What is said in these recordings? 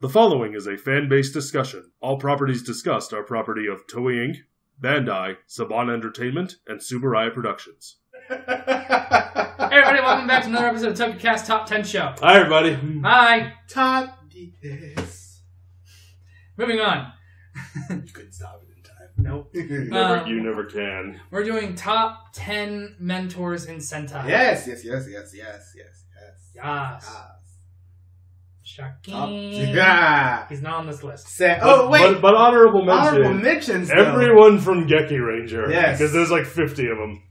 The following is a fan-based discussion. All properties discussed are property of Toei Inc., Bandai, Saban Entertainment, and Tsuburaya Productions. Hey everybody, welcome back to another episode of Tokucast Top 10 Show. Hi everybody. Hi. Top this. Moving on. You couldn't stop it in time. Nope. You never can. We're doing top 10 mentors in Sentai. Yes. Shocking. Yeah. He's not on this list. Oh, wait. But honorable mention. Honorable mentions, though. Everyone from Geki Ranger. Yes. Because there's like 50 of them.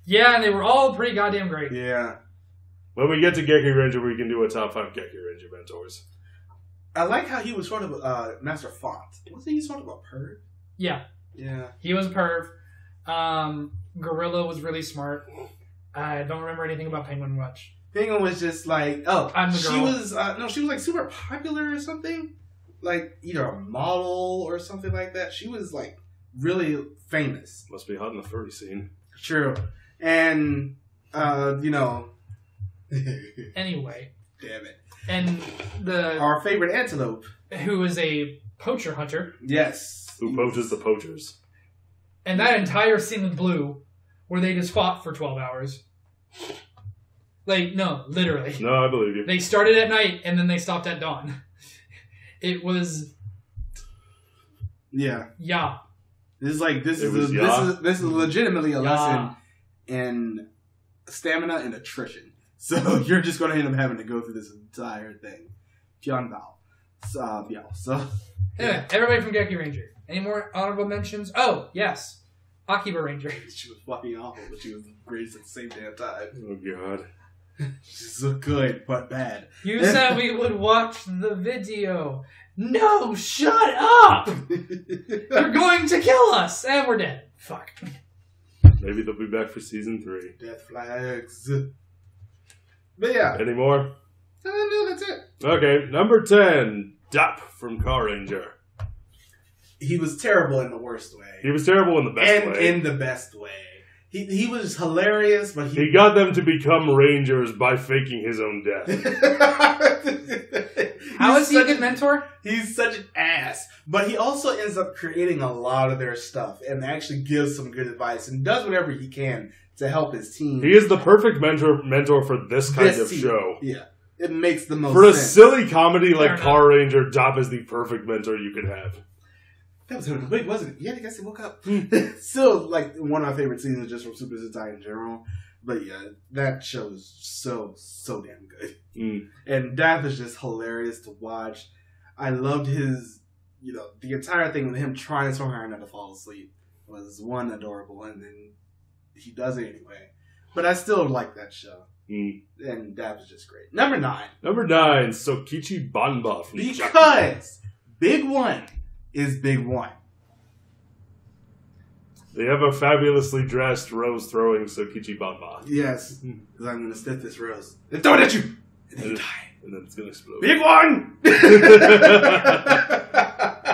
Yeah, and they were all pretty goddamn great. Yeah. When we get to Geki Ranger, we can do a top 5 Geki Ranger mentors. I like how he was sort of Master Font. Wasn't he sort of a perv? Yeah. Yeah. He was a perv. Gorilla was really smart. I don't remember anything about Penguin much. Penguin was just like, I'm the girl. She was like super popular or something. Like either a model or something like that. She was like really famous. Must be hot in the furry scene. True. And, Anyway. Damn it. And our favorite antelope. Who is a poacher hunter. Yes. Who poaches the poachers. And that entire scene with Blue, where they just fought for 12 hours. Like, no, literally. No, I believe you. They started at night, and then they stopped at dawn. It was... Yeah. Yeah. This is legitimately a lesson in stamina and attrition. So you're just going to end up having to go through this entire thing. Pyeongbao. So Anyway, everybody from Geki Ranger. Any more honorable mentions? Oh, yes. Akiba Ranger. She was fucking awful, but she was the greatest at the same damn time. Oh, God. She's so good, but bad. You said we would watch the video. No, shut up! You're going to kill us! And we're dead. Fuck. Maybe they'll be back for season 3. Death flags. But yeah. Any more? No, that's it. Okay, number 10. Dap from Car Ranger. He was terrible in the worst way. He was terrible in the best way. And in the best way. He was hilarious, but he got them to become Rangers by faking his own death. How is he a good mentor? He's such an ass. But he also ends up creating a lot of their stuff and actually gives some good advice and does whatever he can to help his team. He is the perfect mentor for this kind of show. Yeah. It makes the most sense. For a silly comedy like Car Ranger, Dap is the perfect mentor you could have. That was wait, wasn't it? Yeah, I guess he woke up. Still, like, one of my favorite seasons just from Super Sentai in general. But yeah, that show is so damn good. And Dap is just hilarious to watch. I loved his, the entire thing with him trying so hard not to fall asleep was one adorable, and then he does it anyway. But I still like that show. And Dap is just great. Number 9. Number 9, so Kichi Banba from Because Big One is Big One. They have a fabulously dressed rose throwing Sokichi Banba. Yes, because I'm going to stick this rose and throw it at you, and then you die. And then it's going to explode. Big One!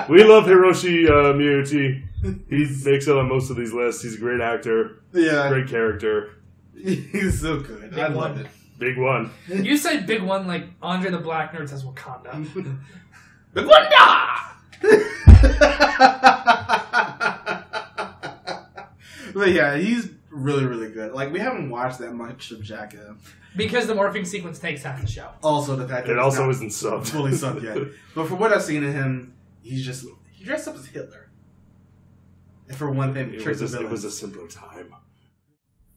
We love Hiroshi Miyuchi. He makes it on most of these lists. He's a great actor. Yeah. Great character. He's so good. I love it. Big One. You said Big One like Andre the Black Nerd says Wakanda. Big Wanda! But yeah, he's really, really good. Like, we haven't watched that much of Jacka. Because the morphing sequence takes half the show. Also, the fact that it also isn't subbed. Fully subbed yet. But for what I've seen of him, he dressed up as Hitler. And for one thing, it was a simpler time.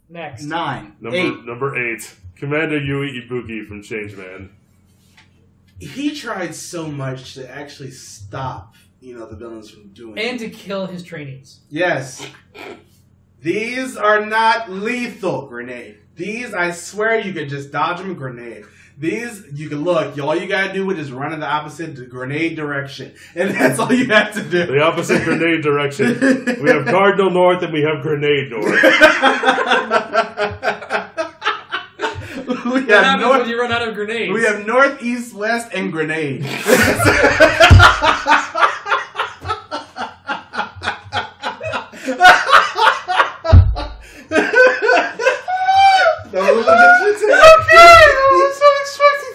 Next. 9. Number 8. Commander Yui Ibuki from Changeman. He tried so much to actually stop, the villains from doing and to kill his trainees. Yes. These are not lethal grenade. These, I swear, you could just dodge them a grenade. These, you can look. All you gotta do is just run in the opposite grenade direction. And that's all you have to do. The opposite grenade direction. We have Cardinal North and we have Grenade North. What happens when you run out of grenades? We have North, East, West, and Grenade. Okay, I was so expecting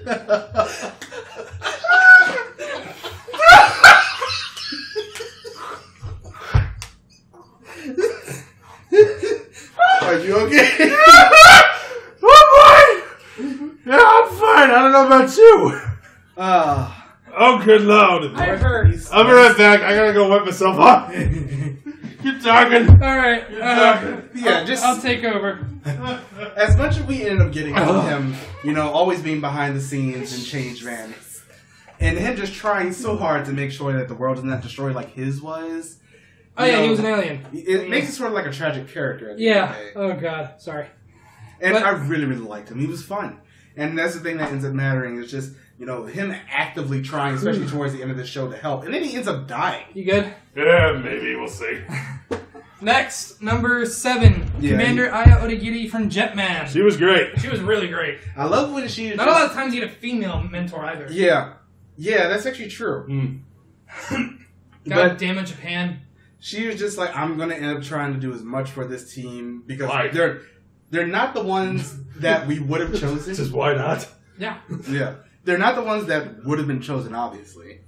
that. Are you okay? Oh boy! Yeah, I'm fine. I don't know about you. Oh, good lord. I heard. I'll be right back. I gotta go wipe myself off. Keep talking. All right. I'll take over. As much as we ended up getting of him, always being behind the scenes and change man, and him just trying so hard to make sure that the world is not destroyed like his was. Oh yeah, he was an alien. It makes it sort of like a tragic character. At the Yeah. end of the day. Oh god. Sorry. And I really, really liked him. He was fun. And that's the thing that ends up mattering is just, him actively trying, especially towards the end of the show, to help. And then he ends up dying. You good? Yeah, maybe. We'll see. Next, number 7. Yeah, Commander Aya Odagiri from Jetman. She was great. She was really great. I love when she... Not a lot of times you get a female mentor either. Yeah. Yeah, that's actually true. God damn it, Japan. She was just like, I'm going to end up trying to do as much for this team because Why? they're not the ones that we would have chosen. Just why not? Yeah. Yeah. They're not the ones that would have been chosen, obviously.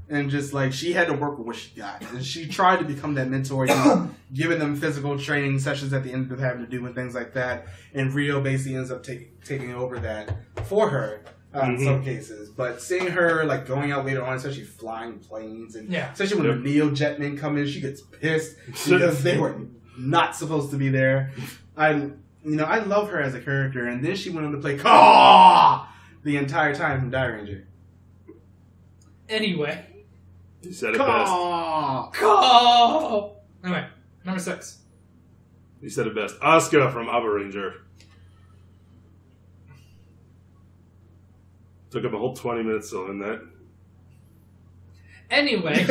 And just like, she had to work with what she got. And she tried to become that mentor, giving them physical training sessions at the end of having to do and things like that. And Rio basically ends up taking over that for her in some cases. But seeing her like going out later on, especially flying planes, and especially when the Neo Jetmen come in, she gets pissed because they were not supposed to be there. I love her as a character. And then she went on to play Caw the entire time from Die Ranger. Anyway. You said it best. Caw! Anyway, number 6. You said it best. Asuka from Aba Ranger. Took up a whole 20 minutes to learn that. Anyway.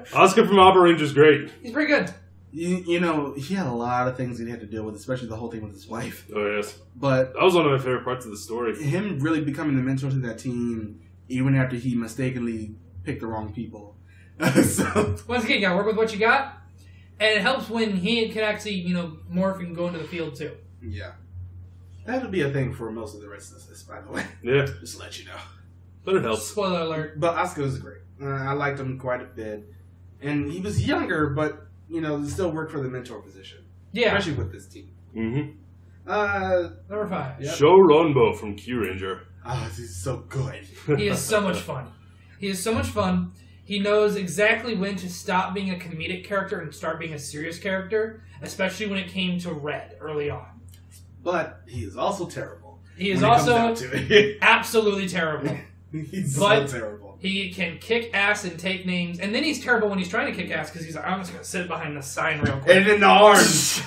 Asuka from Aba Ranger's great. He's pretty good. He had a lot of things he had to deal with, especially the whole thing with his wife. Oh, yes. But that was one of my favorite parts of the story. Him really becoming the mentor to that team, even after he mistakenly picked the wrong people. So once again, you gotta work with what you got. And it helps when he can actually, morph and go into the field, too. Yeah. That'll be a thing for most of the rest of this, by the way. Yeah. Just to let you know. But it helps. Spoiler alert. But Asuka was great. I liked him quite a bit. And he was younger, but, still worked for the mentor position. Yeah. Especially with this team. Number 5. Yep. Sho Ronbo from Q Ranger. Oh, he's so good. He is so much fun. He is so much fun. He knows exactly when to stop being a comedic character and start being a serious character, especially when it came to Red early on. But he is also terrible. He is also absolutely terrible. He's but so terrible. He can kick ass and take names, and then he's terrible when he's trying to kick ass because he's like, I'm just going to sit behind the sign real quick. And in the arms.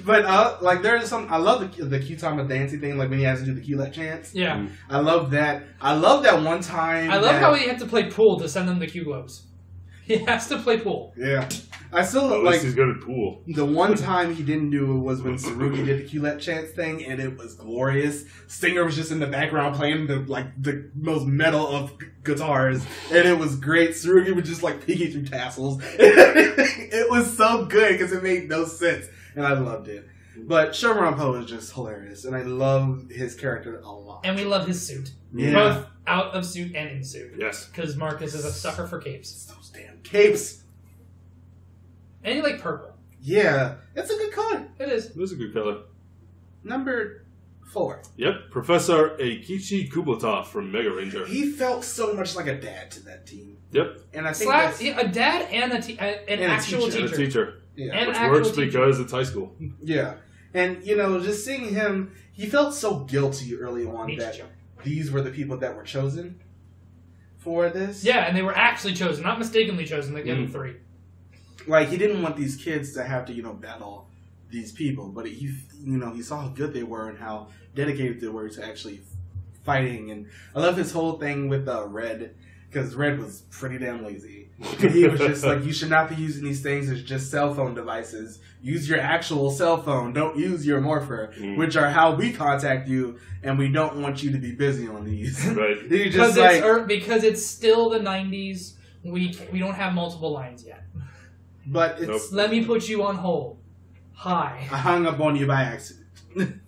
But, there's some... I love the Q-Tama dancing thing, like when he has to do the Q-Let chants. Yeah. I love that. I love that one time... I love how he had to play pool to send them the Q-Globes. He has to play pool. Yeah. I still, at least he's good at pool. The one time he didn't do it was when Tsurugi did the Q-Let chants thing, and it was glorious. Stinger was just in the background playing the most metal of guitars, and it was great. Tsurugi was just, peeking through tassels. It was so good, because it made no sense, and I loved it. But Shogun Po is just hilarious, and I love his character a lot. And we love his suit. Yeah. Both out of suit and in suit. Yes. Because Marcus is a sucker for capes. Those damn capes. And he like purple. Yeah. It's a good color. It is. It was a good color. Number 4. Yep. Professor Kichi Kubota from Mega Ranger. He felt so much like a dad to that team. Yep. And I think a dad and an actual teacher. And a teacher. Yeah. And which actual works teacher. because it's high school. Yeah. And, just seeing him, he felt so guilty early on that these were the people that were chosen for this. Yeah, and they were actually chosen, not mistakenly chosen, like the other 3. He didn't want these kids to have to, battle these people, but he saw how good they were and how dedicated they were to actually fighting. And I love his whole thing with Red, because Red was pretty damn lazy. And he was just like, you should not be using these things as just cell phone devices. Use your actual cell phone. Don't use your morpher, which are how we contact you, and we don't want you to be busy on these. Right. Because it's still the 90s. We don't have multiple lines yet. But it's... Let me put you on hold. Hi. I hung up on you by accident.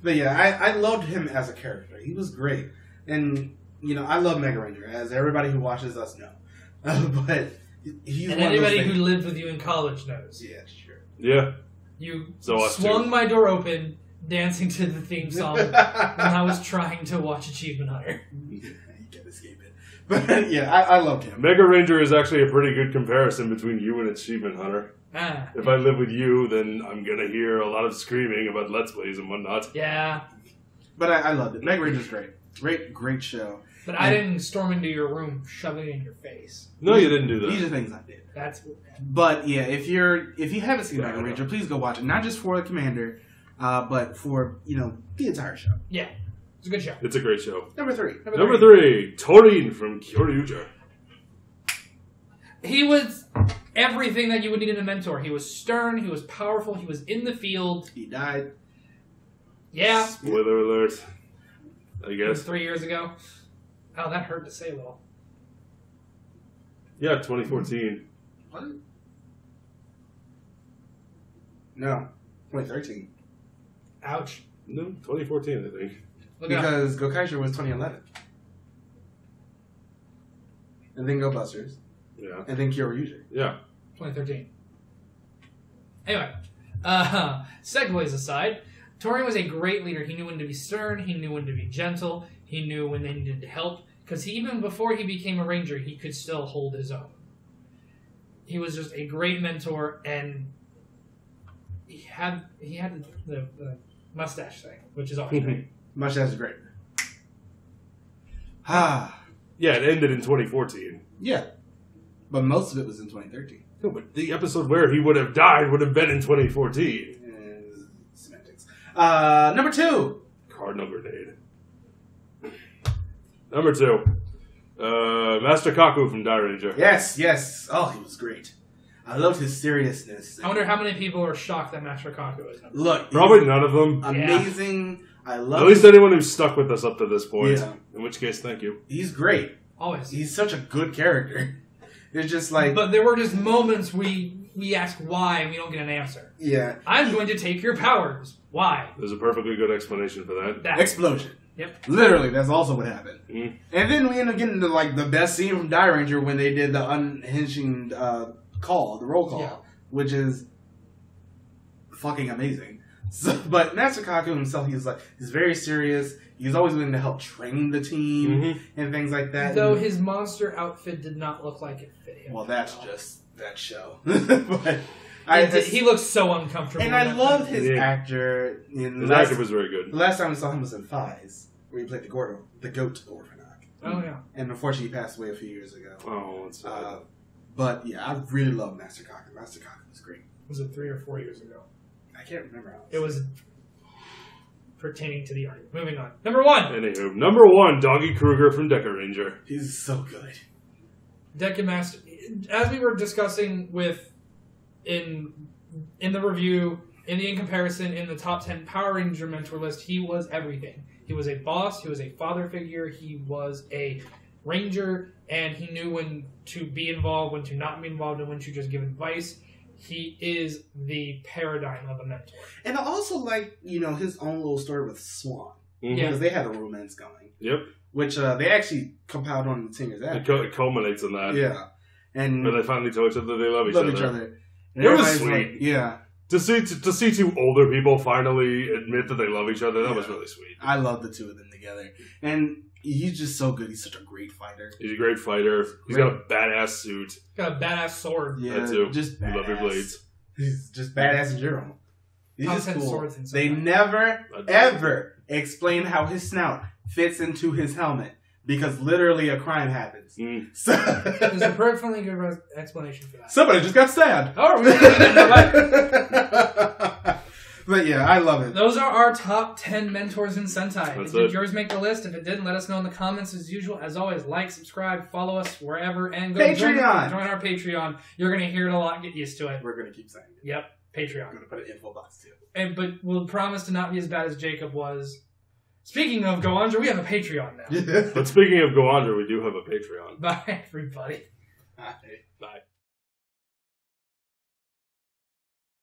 But yeah, I loved him as a character. He was great. And, I love Mega Ranger, as everybody who watches us know. But he's and one anybody of those who lived with you in college knows. Yeah, sure. Yeah. You So swung my door open, dancing to the theme song when I was trying to watch Achievement Hunter. You can't escape it. But yeah, I loved him. Mega Ranger is actually a pretty good comparison between you and Achievement Hunter. If I live with you, then I'm going to hear a lot of screaming about Let's Plays and whatnot. Yeah. But I loved it. Mega Ranger's great. Great show. But I didn't storm into your room, shove it in your face. No, you didn't do that. These are things I did. But yeah, if you haven't seen Mega Ranger, please go watch it. Not just for the Commander, but for the entire show. Yeah, it's a good show. It's a great show. Number 3. Number 3, Tauri from Kyoryuger. He was everything that you would need in a mentor. He was stern. He was powerful. He was in the field. He died. Yeah. Spoiler alert. I It was guess. 3 years ago. Oh, that hurt to say, a little. Yeah, 2014. What? No, 2013. Ouch. No, 2014, I think. Look it up. Because Gokaiger was 2011. And then Go Busters. Yeah. And then Kyoryuger. Yeah. 2013. Anyway, segues aside, Tauri was a great leader. He knew when to be stern. He knew when to be gentle. He knew when they needed help. Because even before he became a ranger, he could still hold his own. He was just a great mentor, and he had the mustache thing, which is always great. Mustache is great. Yeah, it ended in 2014. Yeah. But most of it was in 2013. No, but the episode where he would have died would have been in 2014. Semantics. Number 2. Cardinal Grenade. Number 2. Master Kaku from Die Ranger. Yes. Oh, he was great. I loved his seriousness. I wonder how many people are shocked that Master Kaku is number one. Look, Probably none of them. amazing. Yeah. I love At least anyone who's stuck with us up to this point. Yeah. In which case, thank you. He's great. Always. He's such a good character. It's just like... But there were just moments we ask why and we don't get an answer. Yeah. I'm going to take your powers. Why? There's a perfectly good explanation for that. That. Explosion. Yep. Literally, that's also what happened. Mm. And then we end up getting to the best scene from Die Ranger when they did the unhinging the roll call, which is fucking amazing. So, but Master Kaku himself, he's very serious. He's always willing to help train the team and things like that. Though his monster outfit did not look like it fit him. Well, that's just that show. But he looks so uncomfortable. and I love his actor. His actor was very good. The last time we saw him was in Fies, where he played the goat Orphanok. Oh, yeah. And unfortunately, he passed away a few years ago. Oh, it's But yeah, I really love Master Kaku. Master Kaku was great. Was it 3 or 4 years ago? I can't remember how. It was pertaining to the argument. Moving on. Number 1. Anywho, number 1, Doggie Krueger from Deca Ranger. He's so good. Deca Master. As we were discussing in the review, in comparison, in the top 10 Power Ranger mentor list, he was everything. He was a boss. He was a father figure. He was a ranger, and he knew when to be involved, when to not be involved, and when to just give advice. He is the paradigm of a mentor. And I also like, his own little story with Swan. Mm-hmm. Because they had a romance going. Yep. Which they actually compiled on the Singer's app. It culminates in that. Yeah. And where they finally tell each other they love each other. And it was sweet. Yeah. To see two older people finally admit that they love each other, that was really sweet. I love the two of them together. And he's just so good. He's such a great fighter. He's a great fighter. He's got a badass suit. Got a badass sword. Yeah, that too. Just badass. Love your blades. He's just badass in general. He's Top just 10 cool. swords in They Sentai. never, ever explain how his snout fits into his helmet. Because literally a crime happens. So There's a perfectly good explanation for that. somebody just got stabbed. Oh, we didn't know that. But yeah, I love it. Those are our top 10 mentors in Sentai. That's Did it. yours make the list? If it didn't, let us know in the comments as usual. As always, like, subscribe, follow us wherever, and go Patreon. join our Patreon. You're going to hear it a lot. Get used to it. We're going to keep saying it. Yep, I'm Patreon. going to put an info box too. But we'll promise to not be as bad as Jacob was. Speaking of Go Andrew, we have a Patreon now. But speaking of Go Andrew, we do have a Patreon. Bye, everybody. Bye.